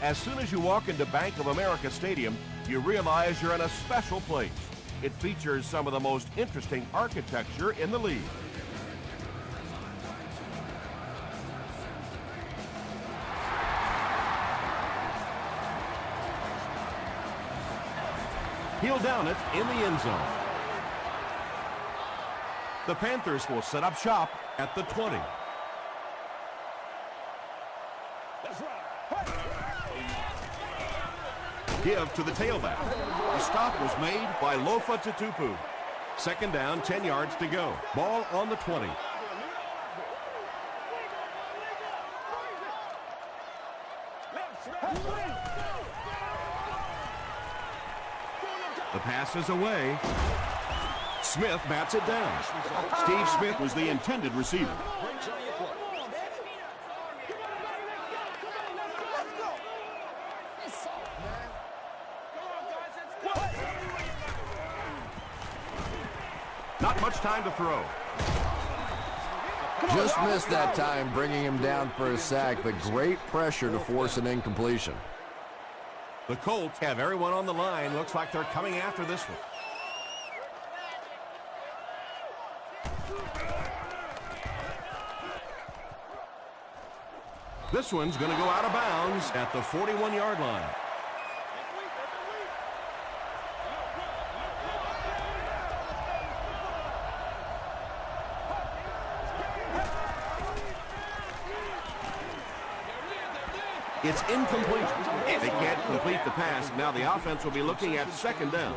As soon as you walk into Bank of America Stadium, you realize you're in a special place. It features some of the most interesting architecture in the league. He'll down it in the end zone. The Panthers will set up shop at the 20. Give to the tailback. The stop was made by Lofa Tutupu. Second down, 10 yards to go. Ball on the 20. The pass is away. Smith bats it down. Steve Smith was the intended receiver. Not much time to throw. Just missed that time, bringing him down for a sack, but great pressure to force an incompletion. The Colts have everyone on the line. Looks like they're coming after this one. This one's going to go out of bounds at the 41-yard line. It's incomplete. They can't complete the pass. Now the offense will be looking at second down.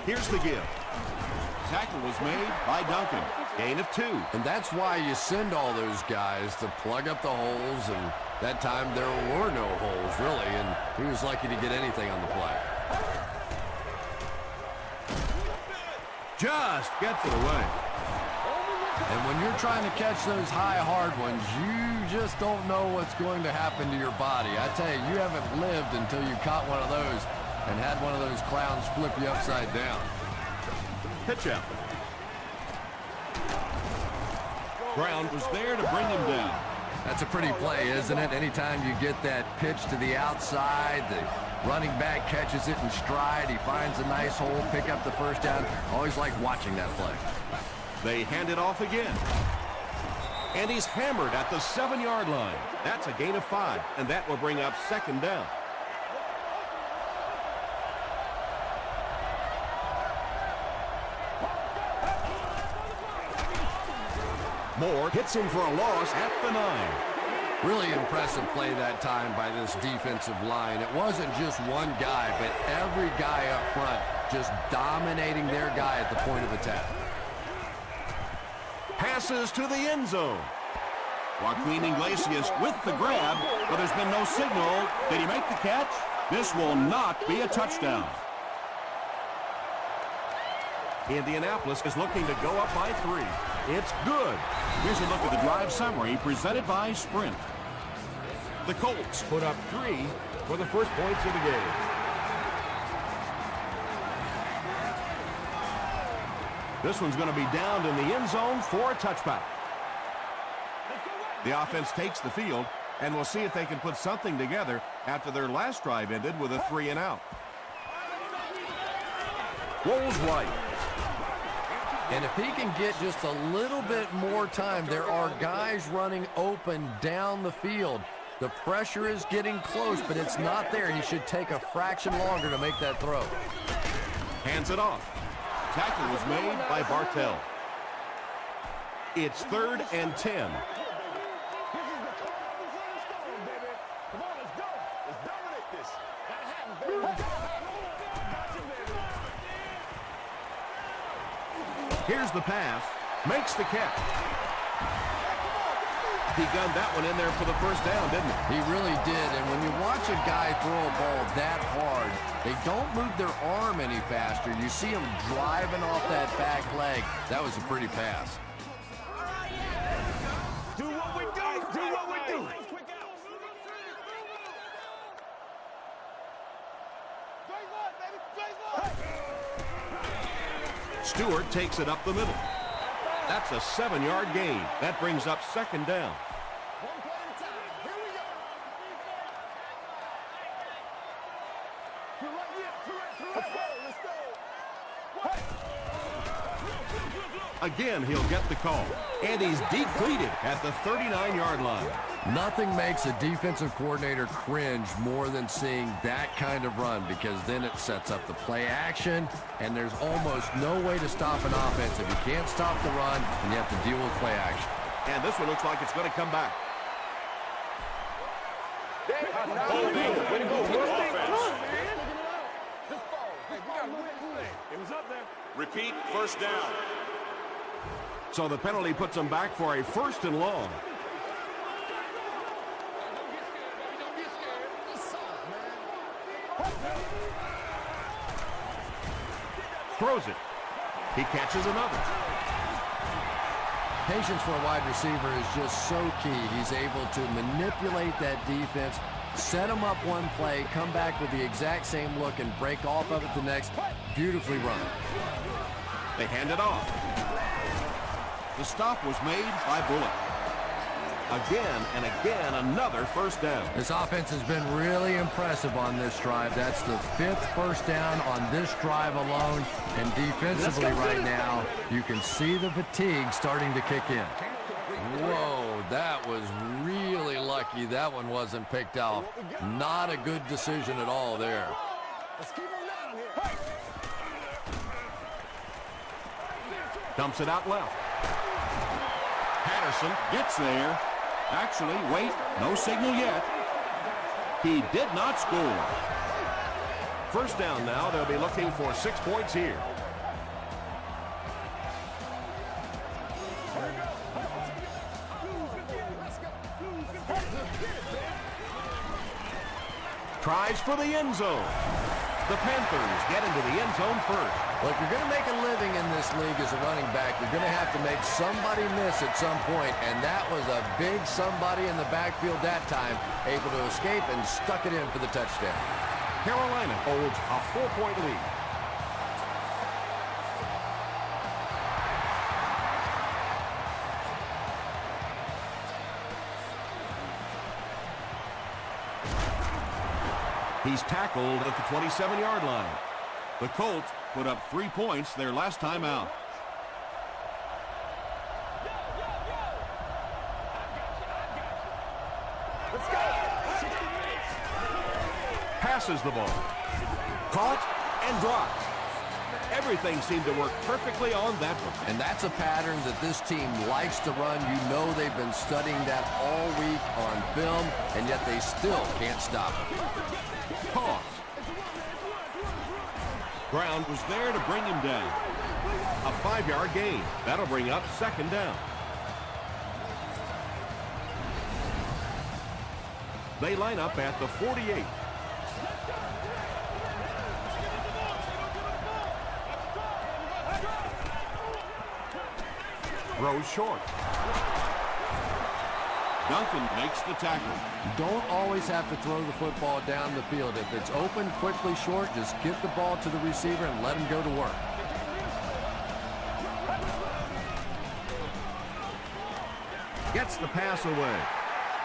Here's the give. Tackle was made by Duncan. Gain of 2. And that's why you send all those guys to plug up the holes, and that time there were no holes, really, and he was lucky to get anything on the play. Just gets it away. And when you're trying to catch those high, hard ones, you just don't know what's going to happen to your body. I tell you, you haven't lived until you caught one of those and had one of those clowns flip you upside down. Pitch out. Brown was there to bring him down. That's a pretty play, isn't it? Anytime you get that pitch to the outside, the running back catches it in stride, he finds a nice hole, pick up the first down. Always like watching that play. They hand it off again. And he's hammered at the 7-yard line. That's a gain of 5, and that will bring up second down. Moore hits him for a loss at the 9. Really impressive play that time by this defensive line. It wasn't just one guy, but every guy up front just dominating their guy at the point of attack. Passes to the end zone. Joaquin Iglesias with the grab, but there's been no signal. Did he make the catch? This will not be a touchdown. Indianapolis is looking to go up by 3. It's good. Here's a look at the drive summary presented by Sprint. The Colts put up 3 for the first points of the game. This one's going to be downed in the end zone for a touchback. The offense takes the field, and we'll see if they can put something together after their last drive ended with a 3-and-out. Rolls right. And if he can get just a little bit more time, there are guys running open down the field. The pressure is getting close, but it's not there. He should take a fraction longer to make that throw. Hands it off. Tackle was made by Bartell. It's 3rd and 10. Here's the pass. Makes the catch. He gunned that one in there for the first down, didn't he? He really did. And when you watch a guy throw a ball that hard, they don't move their arm any faster. You see him driving off that back leg. That was a pretty pass. Do what we do. Do what we do. Stewart takes it up the middle. That's a 7-yard gain. That brings up second down. One play at a time. Here we go. Let's go. Again, he'll get the call. And he's depleted at the 39-yard line. Nothing makes a defensive coordinator cringe more than seeing that kind of run, because then it sets up the play action, and there's almost no way to stop an offense if you can't stop the run and you have to deal with play action. And this one looks like it's going to come back. Repeat, first down. So the penalty puts them back for a 1st and long. Throws it. He catches another. Patience for a wide receiver is just so key. He's able to manipulate that defense, set them up one play, come back with the exact same look, and break off of it the next. Beautifully run. They hand it off. The stop was made by Bullock. Again and again, another 1st down. This offense has been really impressive on this drive. That's the 5th first down on this drive alone. And defensively right now, you can see the fatigue starting to kick in. Whoa, that was really lucky that one wasn't picked off. Not a good decision at all there. Let's keep him down here. Dumps it out left. Patterson gets there. Actually, wait, no signal yet. He did not score. 1st down now. They'll be looking for 6 points here. Tries for the end zone. The Panthers get into the end zone first. Well, if you're going to make a living in this league as a running back, you're going to have to make somebody miss at some point, and that was a big somebody in the backfield that time, able to escape and stuck it in for the touchdown. Carolina holds a 4-point lead. He's tackled at the 27-yard line. The Colts put up 3 points their last time out. Passes the ball. Caught and dropped. Everything seemed to work perfectly on that one. And that's a pattern that this team likes to run. You know they've been studying that all week on film, and yet they still can't stop it. Caught. Brown was there to bring him down. A 5-yard gain. That'll bring up second down. They line up at the 48. Throws short. Duncan makes the tackle. You don't always have to throw the football down the field. If it's open, quickly short, just get the ball to the receiver and let him go to work. Gets the pass away.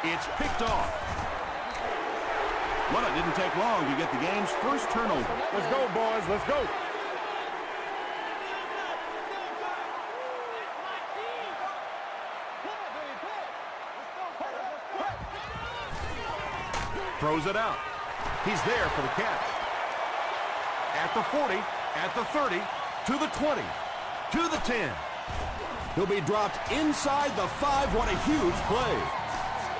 It's picked off. Well, it didn't take long to get the game's first turnover. Let's go, boys. Let's go. Throws it out. He's there for the catch. At the 40, at the 30, to the 20, to the 10. He'll be dropped inside the 5. What a huge play.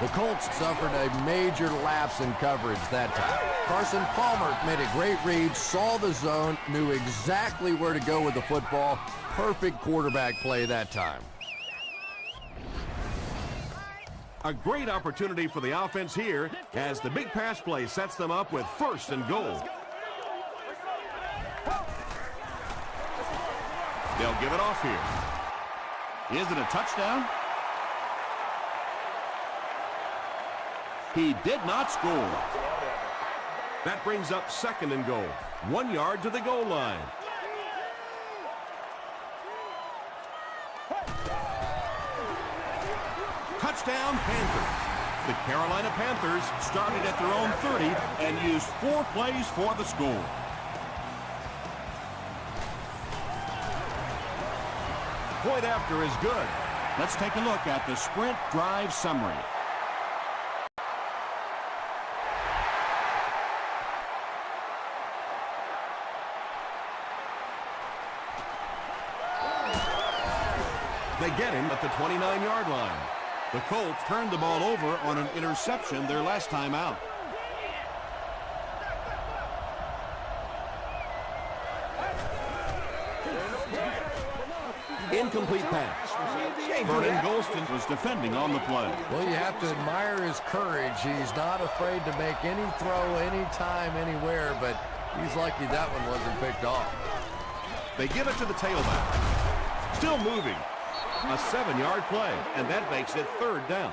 The Colts suffered a major lapse in coverage that time. Carson Palmer made a great read, saw the zone, knew exactly where to go with the football. Perfect quarterback play that time. A great opportunity for the offense here as the big pass play sets them up with 1st and goal. They'll give it off here. Is it a touchdown? He did not score. That brings up 2nd and goal. 1 yard to the goal line. Touchdown, Panthers. The Carolina Panthers started at their own 30 and used 4 plays for the score. Point after is good. Let's take a look at the sprint drive summary. They get him at the 29-yard line. The Colts turned the ball over on an interception their last time out. Incomplete pass. Vernon Golston was defending on the play. Well, you have to admire his courage. He's not afraid to make any throw, anytime, anywhere, but he's lucky that one wasn't picked off. They give it to the tailback. Still moving. A 7-yard play, and that makes it 3rd down.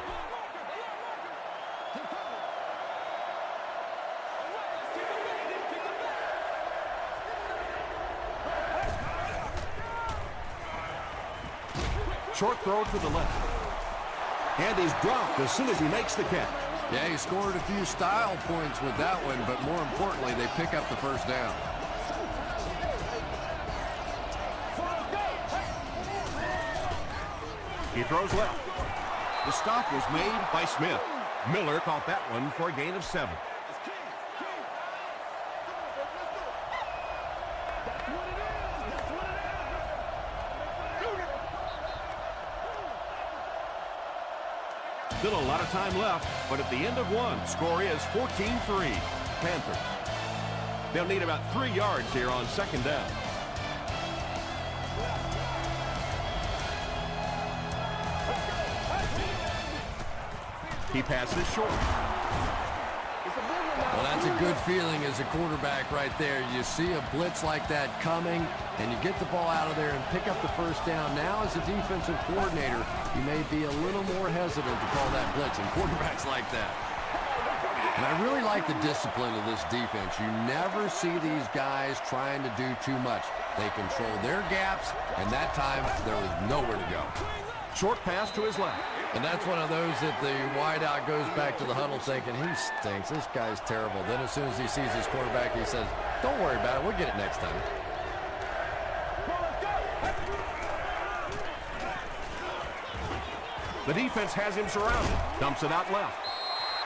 Short throw to the left. And he's dropped as soon as he makes the catch. Yeah, he scored a few style points with that one, but more importantly, they pick up the 1st down. He throws left. The stop was made by Smith. Miller caught that one for a gain of 7. Still a lot of time left, but at the end of 1, score is 14-3. Panthers. They'll need about 3 yards here on 2nd down. He passes short. Well, that's a good feeling as a quarterback right there. You see a blitz like that coming, and you get the ball out of there and pick up the 1st down. Now, as a defensive coordinator, you may be a little more hesitant to call that blitz, and quarterbacks like that. And I really like the discipline of this defense. You never see these guys trying to do too much. They control their gaps, and that time there was nowhere to go. Short pass to his left. And that's one of those that the wideout goes back to the huddle thinking, he stinks, this guy's terrible. Then as soon as he sees his quarterback, he says, don't worry about it, we'll get it next time. The defense has him surrounded. Dumps it out left.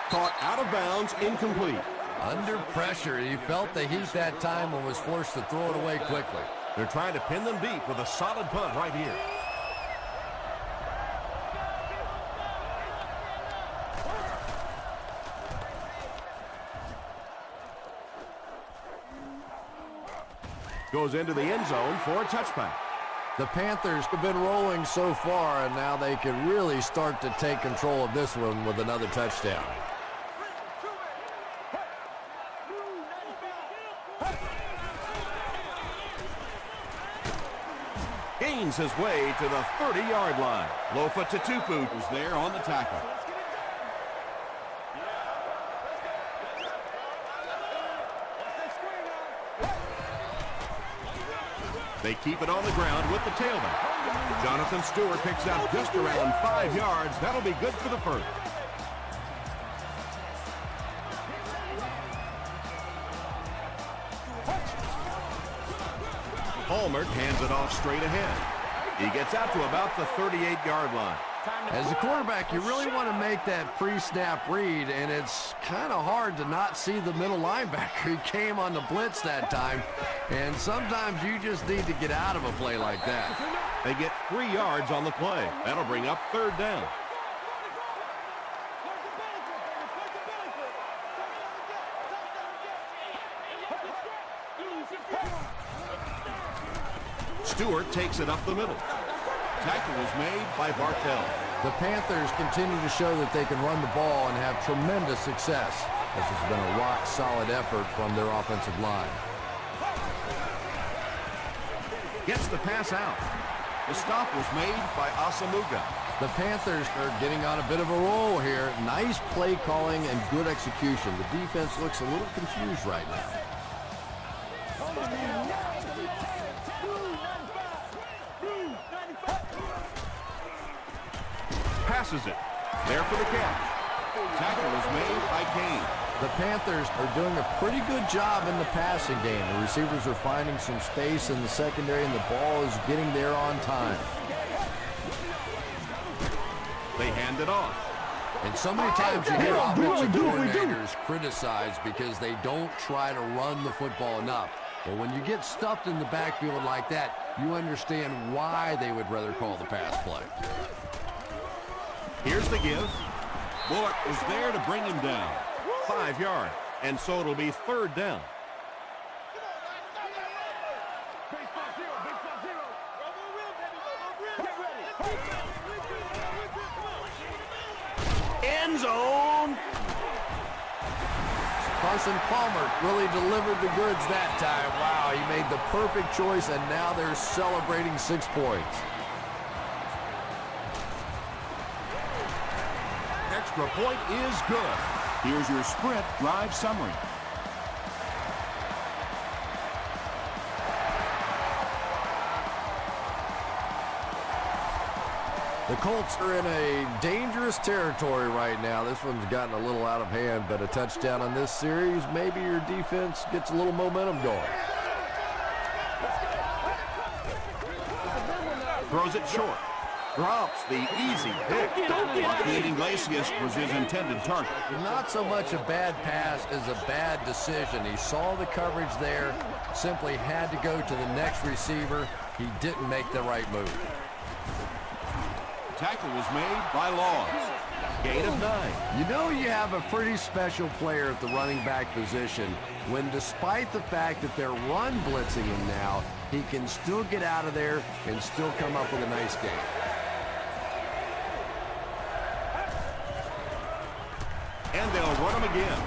Caught out of bounds, incomplete. Under pressure, he felt the heat that time and was forced to throw it away quickly. They're trying to pin them deep with a solid punt right here. Goes into the end zone for a touchback. The Panthers have been rolling so far, and now they can really start to take control of this one with another touchdown. Gains his way to the 30-yard line. Lofa Tatupu was there on the tackle. They keep it on the ground with the tailback. Jonathan Stewart picks out just around 5 yards. That'll be good for the 1st. Hallmark hands it off straight ahead. He gets out to about the 38-yard line. As a quarterback, you really want to make that pre-snap read, and it's kind of hard to not see the middle linebacker. He came on the blitz that time, and sometimes you just need to get out of a play like that. They get 3 yards on the play. That'll bring up 3rd down. Stewart takes it up the middle. Tackle was made by Bartell. The Panthers continue to show that they can run the ball and have tremendous success. This has been a rock-solid effort from their offensive line. Gets the pass out. The stop was made by Asamuga. The Panthers are getting on a bit of a roll here. Nice play calling and good execution. The defense looks a little confused right now. Passes it. There for the catch. Tackle is made by Kane. The Panthers are doing a pretty good job in the passing game. The receivers are finding some space in the secondary, and the ball is getting there on time. They hand it off. And so many times you hear offensive coordinators criticized because they don't try to run the football enough. But when you get stuffed in the backfield like that, you understand why they would rather call the pass play. Here's the give. Bullock was there to bring him down. 5 yards. And so it'll be third down. End zone. Carson Palmer really delivered the goods that time. Wow, he made the perfect choice, and now they're celebrating 6 points. Extra point is good. Here's your sprint drive summary. The Colts are in a dangerous territory right now. This one's gotten a little out of hand, but a touchdown on this series, maybe your defense gets a little momentum going. Throws it short. Drops the easy pick. The Iglesias was his intended target. Not so much a bad pass as a bad decision. He saw the coverage there, simply had to go to the next receiver. He didn't make the right move. Tackle was made by Laws. Gain of 9. You know you have a pretty special player at the running back position when, despite the fact that they're run blitzing him now, he can still get out of there and still come up with a nice game. And they'll run him again.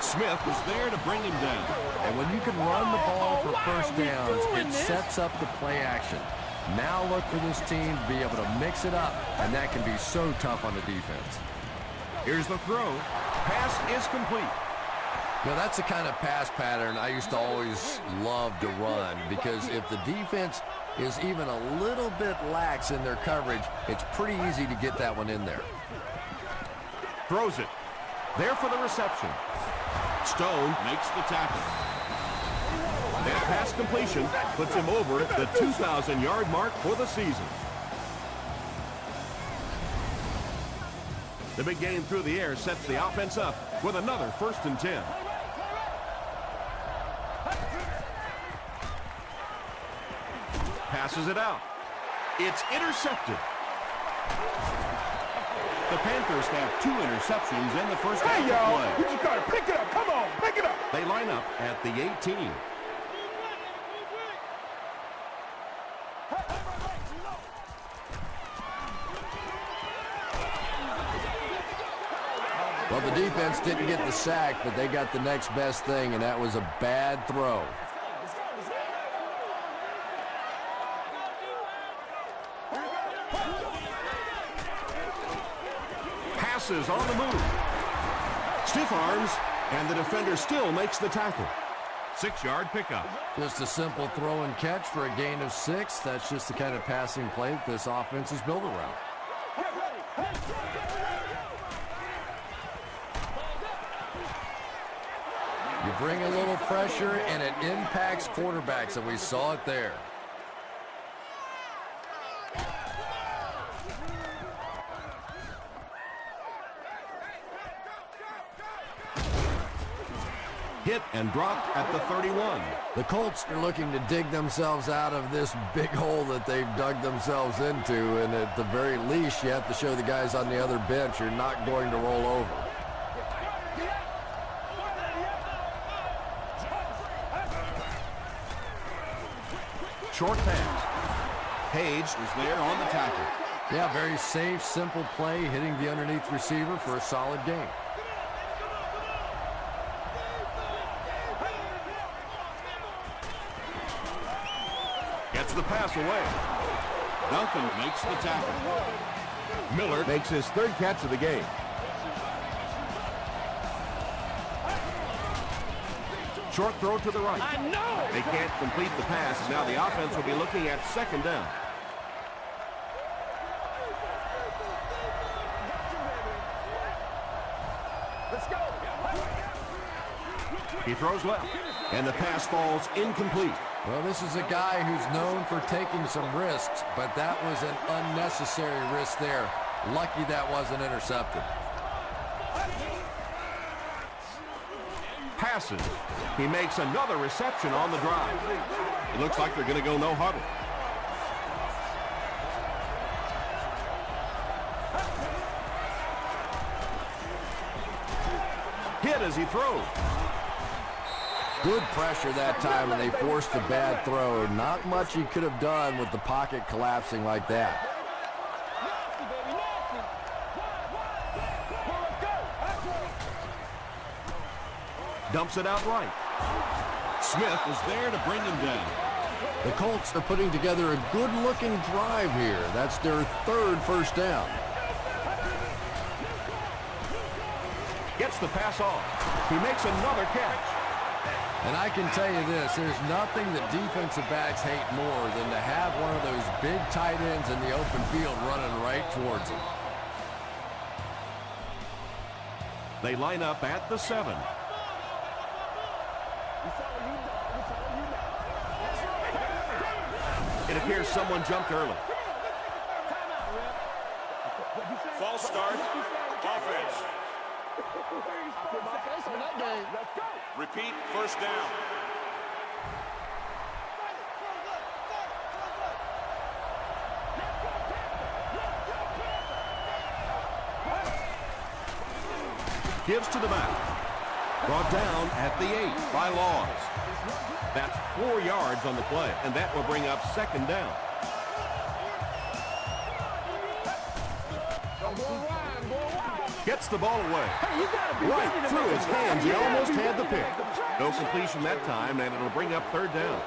Smith was there to bring him down. And when you can run the ball for first downs, it sets up the play action. Now look for this team to be able to mix it up, and that can be so tough on the defense. Here's the throw. Pass is complete. Now, that's the kind of pass pattern I used to always love to run, because if the defense is even a little bit lax in their coverage, it's pretty easy to get that one in there. Throws it. There for the reception. Stone makes the tackle. That pass completion puts him over the 2,000-yard mark for the season. The big game through the air sets the offense up with another 1st and 10. Passes it out. It's intercepted. The Panthers have 2 interceptions in the first half of play. You just gotta pick it up. Come on, pick it up. They line up at the 18. Well, the defense didn't get the sack, but they got the next best thing, and that was a bad throw. Passes on the move. Stiff arms, and the defender still makes the tackle. 6-yard pickup. Just a simple throw and catch for a gain of 6. That's just the kind of passing play that this offense is built around. You bring a little pressure, and it impacts quarterbacks, and we saw it there. Hit and dropped at the 31. The Colts are looking to dig themselves out of this big hole that they've dug themselves into, and at the very least, you have to show the guys on the other bench you're not going to roll over. Short pass. Page is there on the tackle. Yeah, very safe, simple play, hitting the underneath receiver for a solid game. Gets the pass away. Duncan makes the tackle. Miller makes his 3rd catch of the game. Short throw to the right. They can't complete the pass. Now the offense will be looking at 2nd down. Let's go. He throws left, and the pass falls incomplete. Well, this is a guy who's known for taking some risks, but that was an unnecessary risk there. Lucky that wasn't intercepted. Passes. He makes another reception on the drive. It looks like they're going to go no huddle. Hit as he throws. Good pressure that time, and they forced a bad throw. Not much he could have done with the pocket collapsing like that. Dumps it out right. Smith is there to bring him down. The Colts are putting together a good-looking drive here. That's their third first down. Gets the pass off. He makes another catch. And I can tell you this, there's nothing that defensive backs hate more than to have one of those big tight ends in the open field running right towards them. They line up at the 7. It appears someone jumped early. False start. Offense. Repeat, first down. Gives to the back. Brought down at the 8 by Laws. That's 4 yards on the play, and that will bring up second down. Gets the ball away. Right through his hands. He almost had the pick. No completion that time, and it'll bring up third down.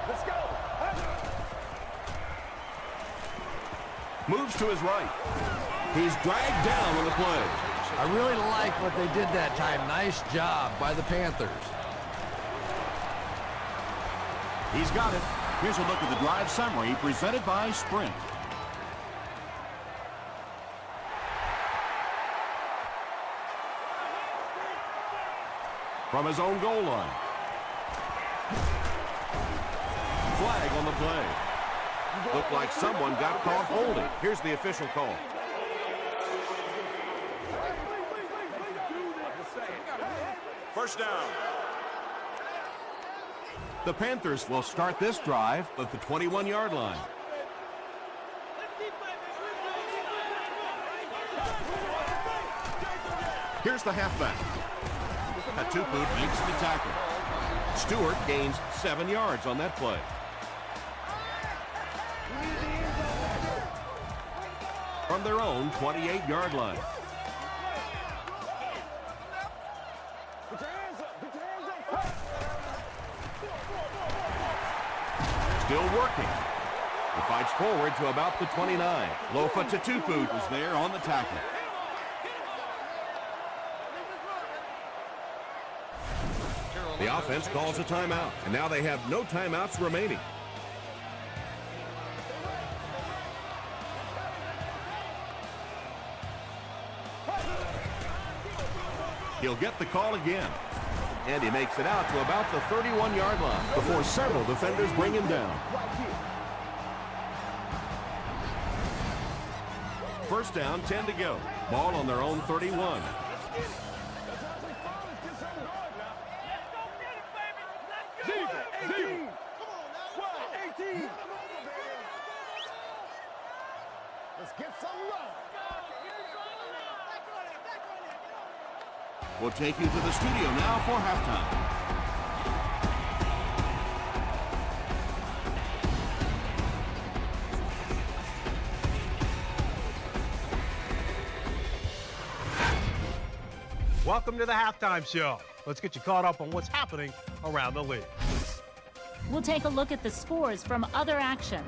Let's go. Moves to his right. He's dragged down on the play. I really like what they did that time. Nice job by the Panthers. He's got it. Here's a look at the drive summary presented by Sprint. From his own goal line. Flag on the play. Looked like someone got caught holding. Here's the official call. First down. The Panthers will start this drive at the 21-yard line. Here's the halfback. Atupu makes the tackle. Stewart gains 7 yards on that play. From their own 28-yard line. Put your hands up. Put your hands up. Still working. He fights forward to about the 29. Lofa Tatupu is there on the tackle. The offense calls a timeout, and now they have no timeouts remaining. He'll get the call again. And he makes it out to about the 31-yard line before several defenders bring him down. First down, 10 to go. Ball on their own 31. Let's get some love. We'll take you to the studio now for halftime. Welcome to the halftime show. Let's get you caught up on what's happening around the league. We'll take a look at the scores from other action.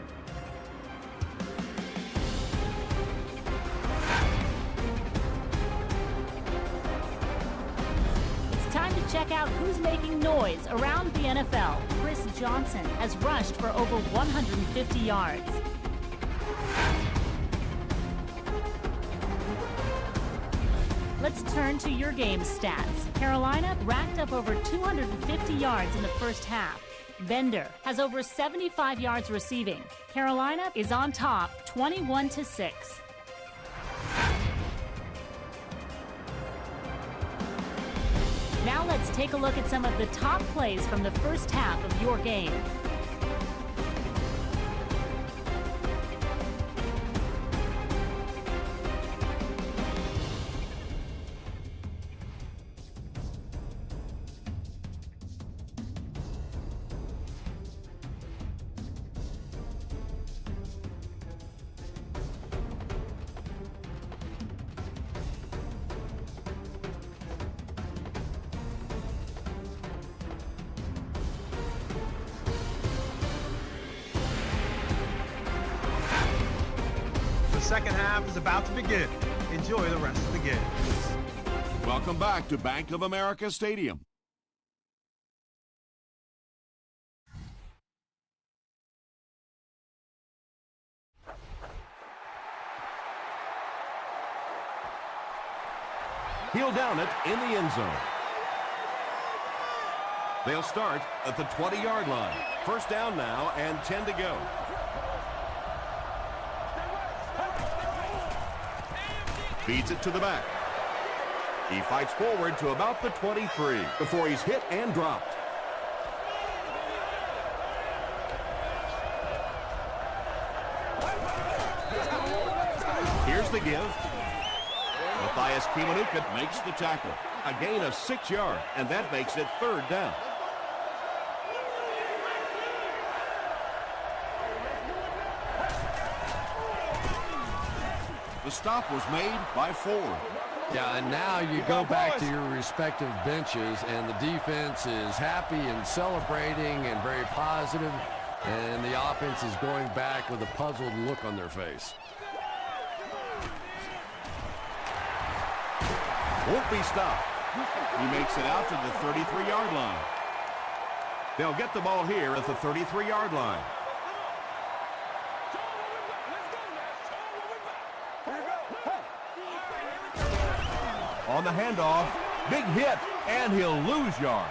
It's time to check out who's making noise around the NFL. Chris Johnson has rushed for over 150 yards. Let's turn to your game stats. Carolina racked up over 250 yards in the first half. Bender has over 75 yards receiving. Carolina is on top 21-6. Now let's take a look at some of the top plays from the first half of your game. The second half is about to begin. Enjoy the rest of the game. Welcome back to Bank of America Stadium. He'll down it in the end zone. They'll start at the 20-yard line. First down now and 10 to go. Feeds it to the back. He fights forward to about the 23 before he's hit and dropped. Here's the give. Matthias Kiwanuka makes the tackle. A gain of 6 yards, and that makes it third down. The stop was made by Ford. Yeah, and now you go back to your respective benches, and the defense is happy and celebrating and very positive, and the offense is going back with a puzzled look on their face. Won't be stopped. He makes it out to the 33-yard line. They'll get the ball here at the 33-yard line. On the handoff, big hit, and he'll lose yard.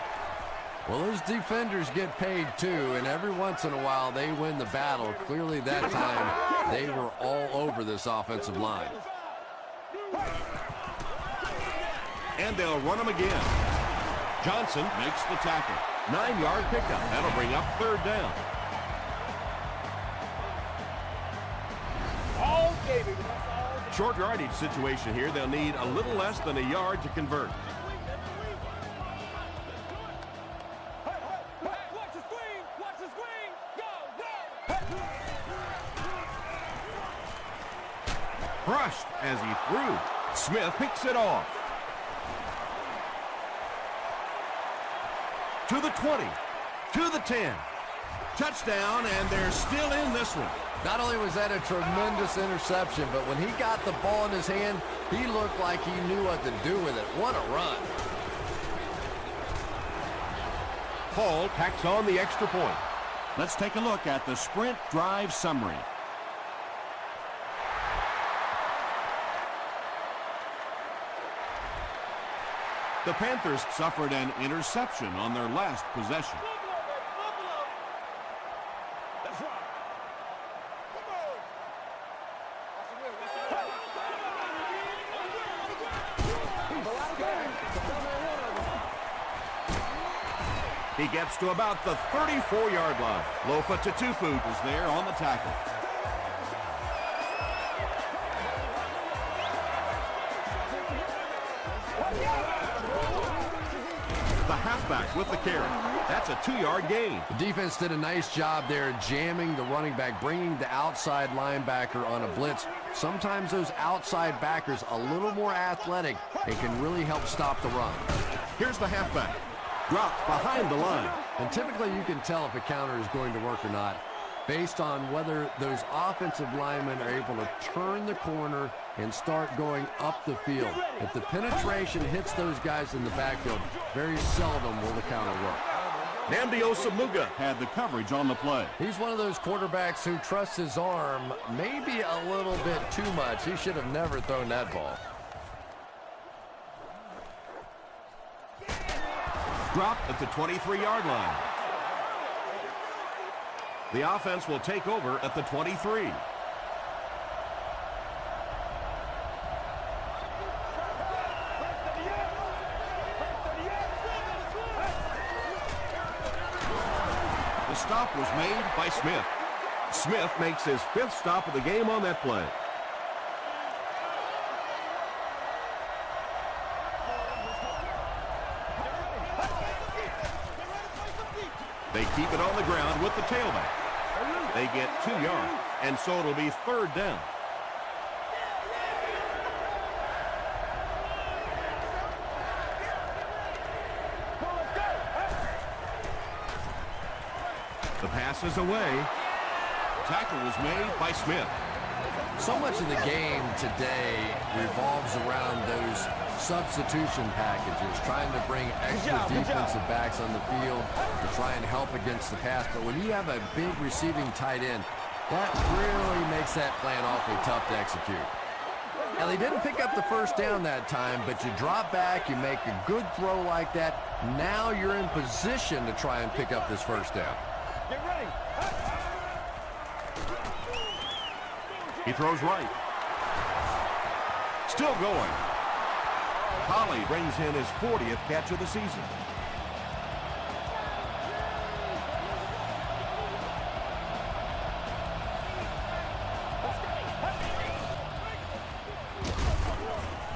Well, those defenders get paid too, and every once in a while they win the battle. Clearly that time they were all over this offensive line. And they'll run him again. Johnson makes the tackle. 9-yard pickup. That'll bring up third down. All David. Short yardage situation here. They'll need a little less than a yard to convert. Watch the screen! Watch the screen! Go! Go! Crushed as he threw. Smith picks it off. To the 20. To the 10. Touchdown, and they're still in this one. Not only was that a tremendous interception, but when he got the ball in his hand, he looked like he knew what to do with it. What a run. Paul tacks on the extra point. Let's take a look at the sprint drive summary. The Panthers suffered an interception on their last possession. That's right. He gets to about the 34-yard line. Lofa Tatupu is there on the tackle. The halfback with the carry. That's a 2-yard gain. The defense did a nice job there jamming the running back, bringing the outside linebacker on a blitz. Sometimes those outside backers a little more athletic and can really help stop the run. Here's the halfback. Dropped behind the line. And typically you can tell if a counter is going to work or not based on whether those offensive linemen are able to turn the corner and start going up the field. If the penetration hits those guys in the backfield, very seldom will the counter work. Nnamdi Osamuga had the coverage on the play. He's one of those quarterbacks who trusts his arm maybe a little bit too much. He should have never thrown that ball. dropped at the 23-yard line. The offense will take over at the 23. The stop was made by Smith. Smith makes his 5th stop of the game on that play. They keep it on the ground with the tailback. They get 2 yards, and so it'll be 3rd down. The pass is away. Tackle was made by Smith. So much of the game today revolves around those substitution packages, trying to bring extra defensive backs on the field to try and help against the pass. But when you have a big receiving tight end, that really makes that plan awfully tough to execute. Now, they didn't pick up the 1st down that time, but you drop back, you make a good throw like that. Now you're in position to try and pick up this 1st down. Get ready. He throws right. Still going. Holly brings in his 40th catch of the season.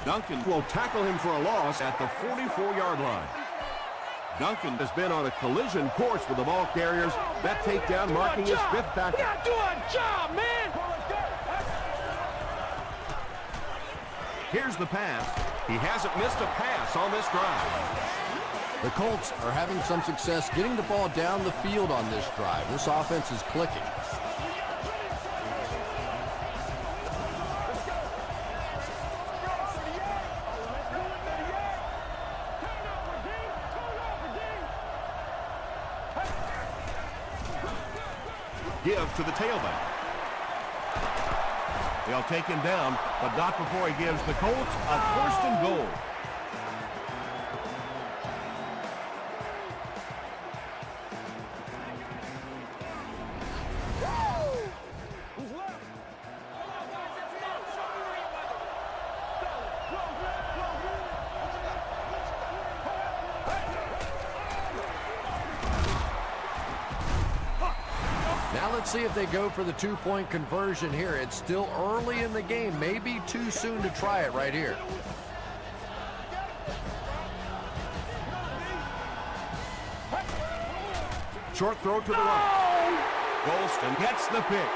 Duncan will tackle him for a loss at the 44-yard line. Duncan has been on a collision course with the ball carriers. That takedown marking his 5th tackle. You're doing a job, man. Here's the pass. He hasn't missed a pass on this drive. The Colts are having some success getting the ball down the field on this drive. This offense is clicking. Give to the tailback. They'll take him down, but not before he gives the Colts a 1st and goal. Now let's see if they go for the 2-point conversion here. It's still early in the game. Maybe too soon to try it right here. Short throw to the right. Golston gets the pick.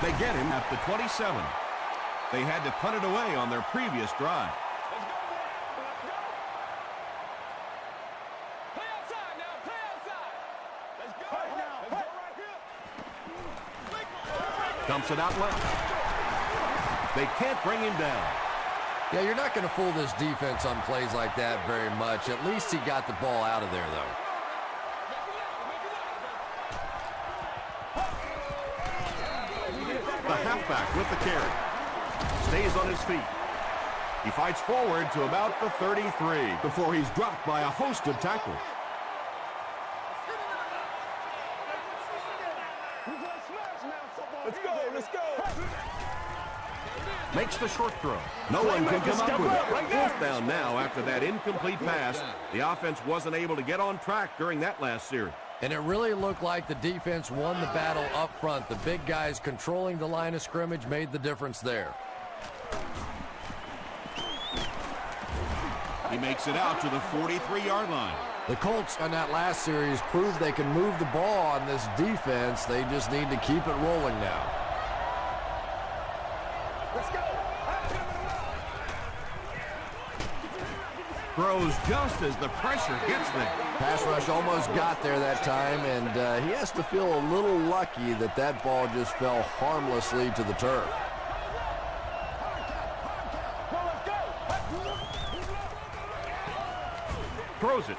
They get him at the 27. They had to punt it away on their previous drive. Play outside now. Play outside. Let's go. Let's go right here. Dumps it out left. They can't bring him down. Yeah, you're not going to fool this defense on plays like that very much. At least he got the ball out of there, though. The halfback with the carry. Stays on his feet. He fights forward to about the 33 before he's dropped by a host of tackles. Let's go. Let's go. Makes the short throw. No one can come up with it. 4th down now after that incomplete pass. The offense wasn't able to get on track during that last series. And it really looked like the defense won the battle up front. The big guys controlling the line of scrimmage made the difference there. He makes it out to the 43-yard line. The Colts on that last series proved they can move the ball on this defense. They just need to keep it rolling now. Let's go. Throws just as the pressure gets there. Pass rush almost got there that time, and he has to feel a little lucky that that ball just fell harmlessly to the turf. Throws it.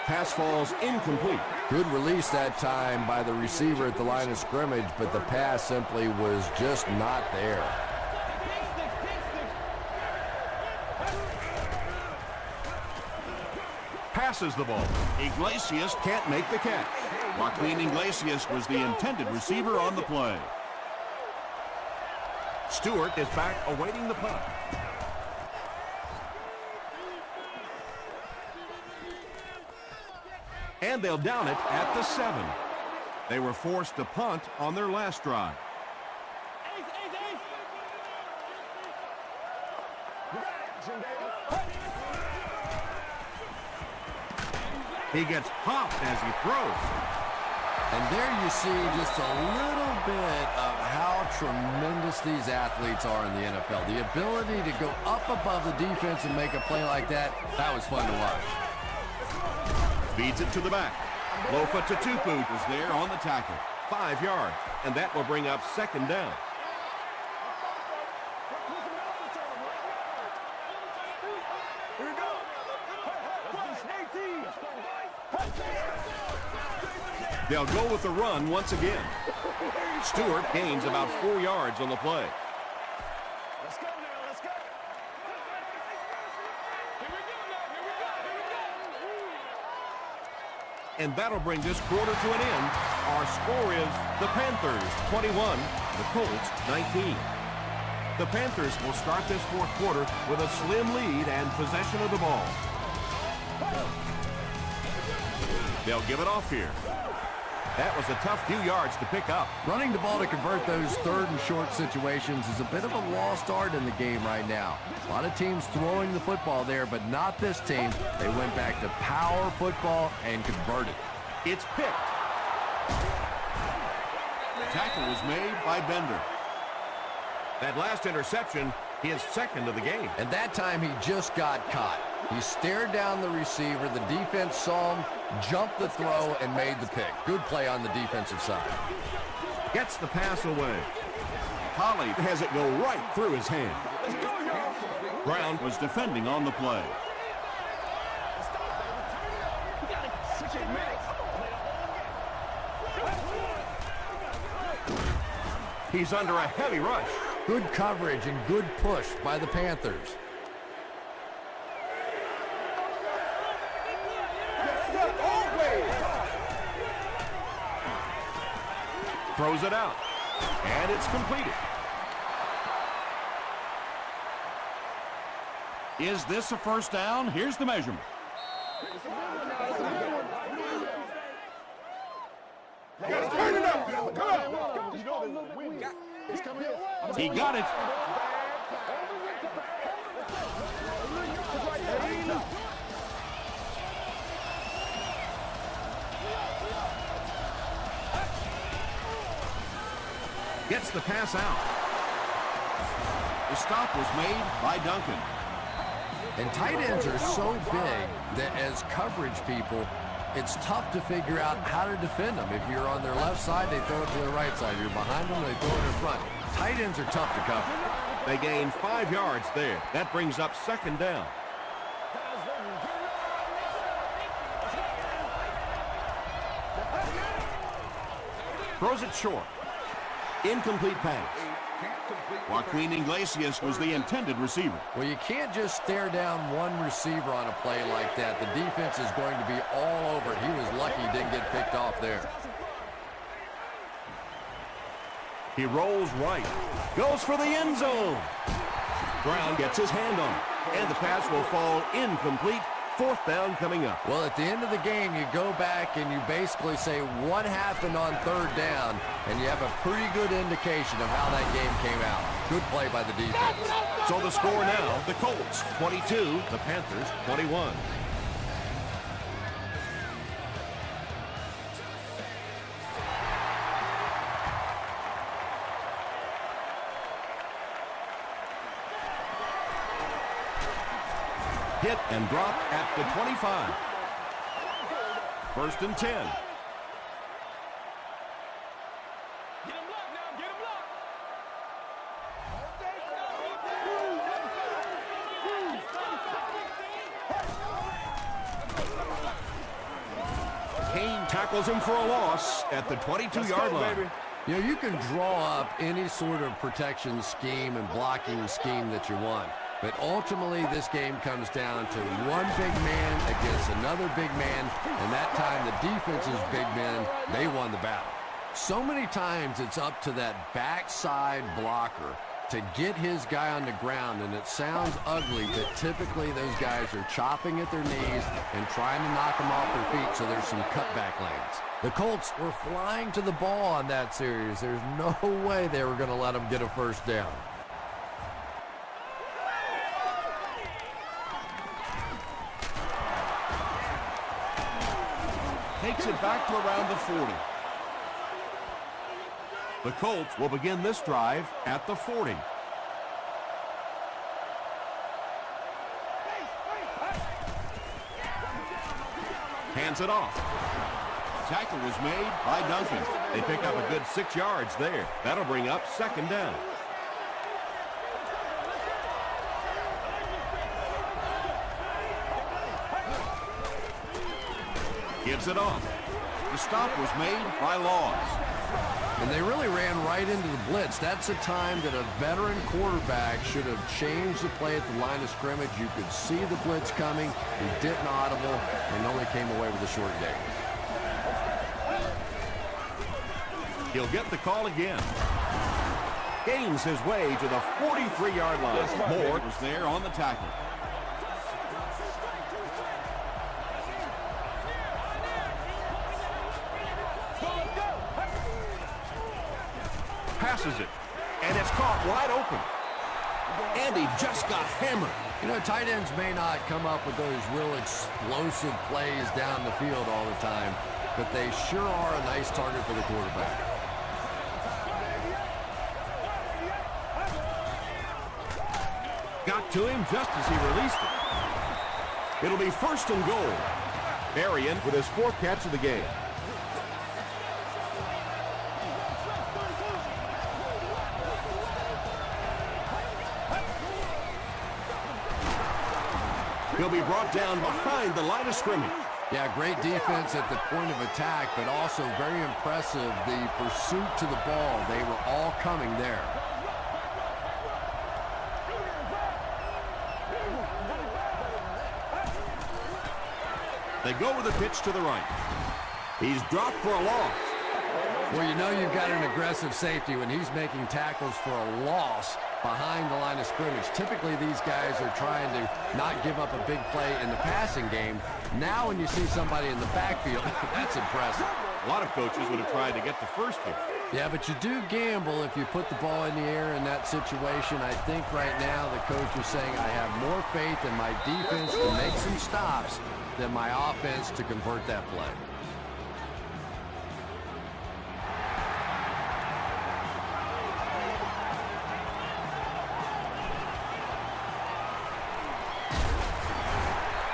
Pass falls incomplete. Good release that time by the receiver at the line of scrimmage, but the pass simply was just not there. Passes the ball. Iglesias can't make the catch. Joaquin Iglesias was the intended receiver on the play. Stewart is back awaiting the punt. And they'll down it at the 7. They were forced to punt on their last drive. He gets popped as he throws. And there you see just a little bit of how tremendous these athletes are in the NFL. The ability to go up above the defense and make a play like that, that was fun to watch. Feeds it to the back. Lofa Tatupu is there on the tackle. 5 yards, and that will bring up second down. They'll go with the run once again. Stewart gains about 4 yards on the play. Let's go now, let's go. Here we go now, here we go. And that'll bring this quarter to an end. Our score is the Panthers 21, the Colts 19. The Panthers will start this fourth quarter with a slim lead and possession of the ball. They'll give it off here. That was a tough few yards to pick up. Running the ball to convert those third and short situations is a bit of a lost art in the game right now. A lot of teams throwing the football there, but not this team. They went back to power football and converted. It's picked. The tackle was made by Bender. That last interception, his second of the game. And that time he just got caught. He stared down the receiver, the defense saw him, jumped the throw, and made the pick. Good play on the defensive side. Gets the pass away. Holly has it go right through his hand. Brown was defending on the play. He's under a heavy rush. Good coverage and good push by the Panthers. Throws it out, and it's completed. Is this a first down? Here's the measurement. Turn it up. Come on. He got it. Gets the pass out. The stop was made by Duncan. And tight ends are so big that as coverage people, it's tough to figure out how to defend them. If you're on their left side, they throw it to their right side. If you're behind them, they throw it in front. Tight ends are tough to cover. They gain 5 yards there. That brings up second down. Throws it short. Incomplete pass. Joaquin Iglesias was the intended receiver. Well, you can't just stare down one receiver on a play like that. The defense is going to be all over it. He was lucky he didn't get picked off there. He rolls right. Goes for the end zone. Brown gets his hand on it. And the pass will fall incomplete. Fourth down coming up. Well, at the end of the game, you go back and you basically say what happened on third down, and you have a pretty good indication of how that game came out. Good play by the defense. So the score now, the Colts 22, the Panthers 21. Hit and drop at the 25. First and 10. Get him locked now, get him locked. tackles him for a loss at the 22-yard line. You know, you can draw up any sort of protection scheme and blocking scheme that you want. But ultimately, this game comes down to one big man against another big man. And that time, the defense's big men, they won the battle. So many times, it's up to that backside blocker to get his guy on the ground. And it sounds ugly, but typically those guys are chopping at their knees and trying to knock them off their feet, so there's some cutback lanes. The Colts were flying to the ball on that series. There's no way they were going to let them get a first down. Takes it back to around the 40. The Colts will begin this drive at the 40. Hands it off. Tackle was made by Duncan. They pick up a good 6 yards there. That'll bring up second down. Gives it off. The stop was made by Laws. And they really ran right into the blitz. That's a time that a veteran quarterback should have changed the play at the line of scrimmage. You could see the blitz coming. He didn't audible and only came away with a short gain. He'll get the call again. Gains his way to the 43-yard line. Moore was there on the tackle. Passes it, and it's caught wide open. And he just got hammered. You know, tight ends may not come up with those real explosive plays down the field all the time, but they sure are a nice target for the quarterback. Got to him just as he released it. It'll be first and goal. Arian with his 4th catch of the game. He'll be brought down behind the line of scrimmage. Yeah, great defense at the point of attack, but also very impressive, the pursuit to the ball. They were all coming there. They go with a pitch to the right. He's dropped for a loss. Well, you know you've got an aggressive safety when he's making tackles for a loss behind the line of scrimmage. Typically, these guys are trying to not give up a big play in the passing game. Now, when you see somebody in the backfield, that's impressive. A lot of coaches would have tried to get the first here. Yeah, but you do gamble if you put the ball in the air in that situation. I think right now the coach is saying I have more faith in my defense to make some stops than my offense to convert that play.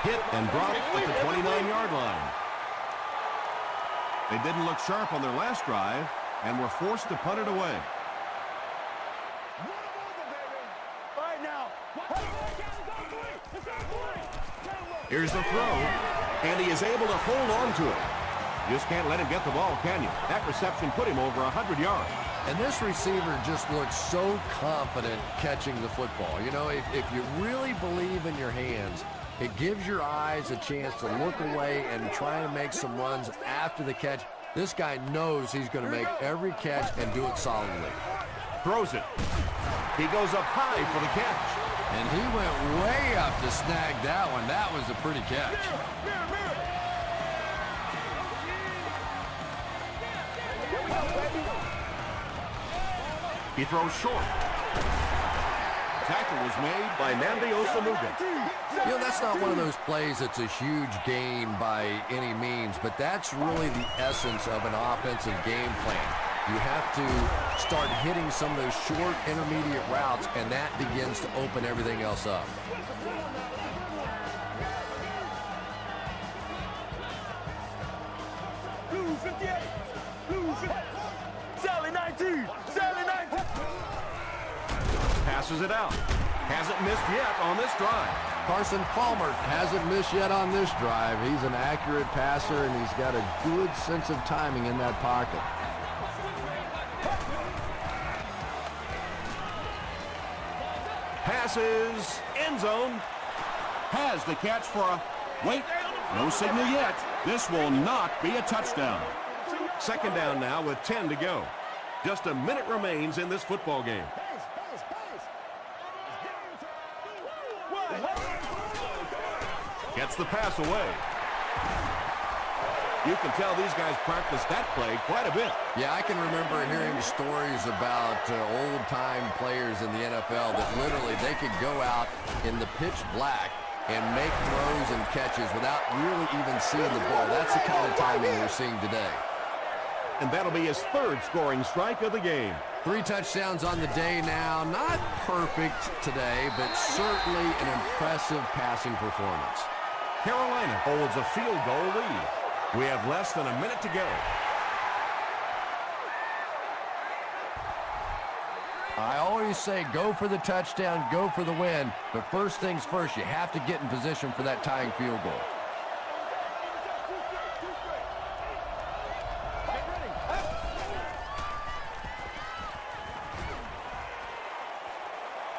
Hit and dropped at the 29-yard line. They didn't look sharp on their last drive and were forced to punt it away. Here's the throw, and he is able to hold on to it. Just can't let him get the ball, can you? That reception put him over 100 yards. And this receiver just looks so confident catching the football. You know, if you really believe in your hands, it gives your eyes a chance to look away and try and make some runs after the catch. This guy knows he's going to make every catch and do it solidly. Throws it. He goes up high for the catch. And he went way up to snag that one. That was a pretty catch. He throws short. Tackle was made by Nandi Osamuga. You know, that's not one of those plays that's a huge gain by any means, but that's really the essence of an offensive game plan. You have to start hitting some of those short intermediate routes, and that begins to open everything else up. Blue 58, Blue 50, Sally 19, Sally 19. Passes it out. Hasn't missed yet on this drive. Carson Palmer hasn't missed yet on this drive. He's an accurate passer, and he's got a good sense of timing in that pocket. Passes, end zone. Has the catch for a... Wait, no signal yet. This will not be a touchdown. Second down now with 10 to go. Just a minute remains in this football game. Gets the pass away. You can tell these guys practice that play quite a bit. Yeah, I can remember hearing stories about old-time players in the NFL that literally they could go out in the pitch black and make throws and catches without really even seeing the ball. That's the kind of timing we're seeing today. And that'll be his third scoring strike of the game. 3 touchdowns on the day now. Not perfect today, but certainly an impressive passing performance. Carolina holds a field goal lead. We have less than a minute to go. I always say go for the touchdown, go for the win, but first things first, you have to get in position for that tying field goal.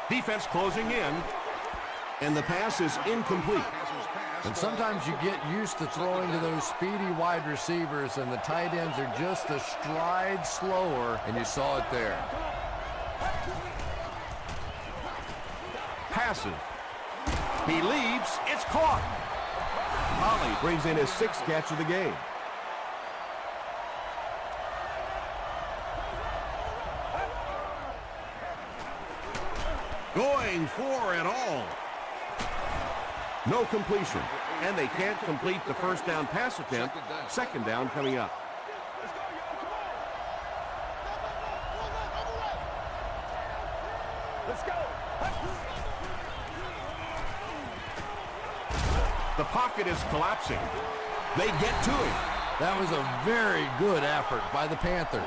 Defense closing in, and the pass is incomplete. And sometimes you get used to throwing to those speedy wide receivers, and the tight ends are just a stride slower, and you saw it there. Passes. He leaps. It's caught. Holly brings in his 6th catch of the game. Going for it all. No completion. And they can't complete the first down pass attempt. Second down coming up. Let's go. The pocket is collapsing. They get to him. That was a very good effort by the Panthers.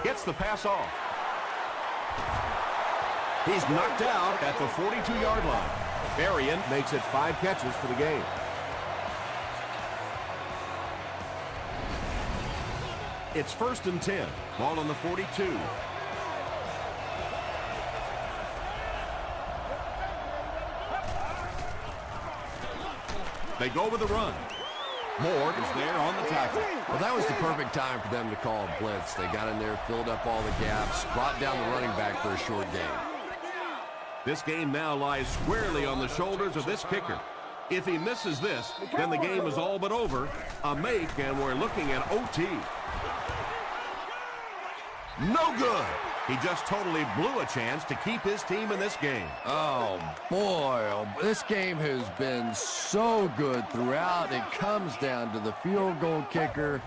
Gets the pass off. He's knocked out at the 42-yard line. Varian makes it 5 catches for the game. It's 1st and 10. Ball on the 42. They go with the run. Moore is there on the tackle. Well, that was the perfect time for them to call a blitz. They got in there, filled up all the gaps, brought down the running back for a short game. This game now lies squarely on the shoulders of this kicker. If he misses this, then the game is all but over. A make, and we're looking at OT. No good. He just totally blew a chance to keep his team in this game. Oh, boy. This game has been so good throughout. It comes down to the field goal kicker,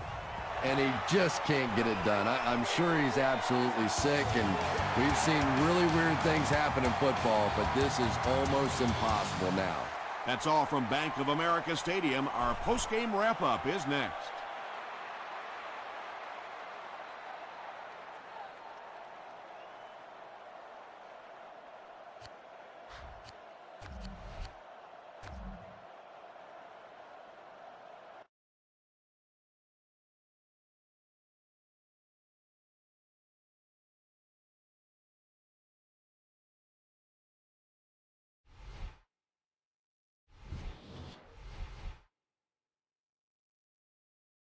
and he just can't get it done. I'm sure he's absolutely sick, and we've seen really weird things happen in football, but this is almost impossible now. That's all from Bank of America Stadium. Our postgame wrap-up is next.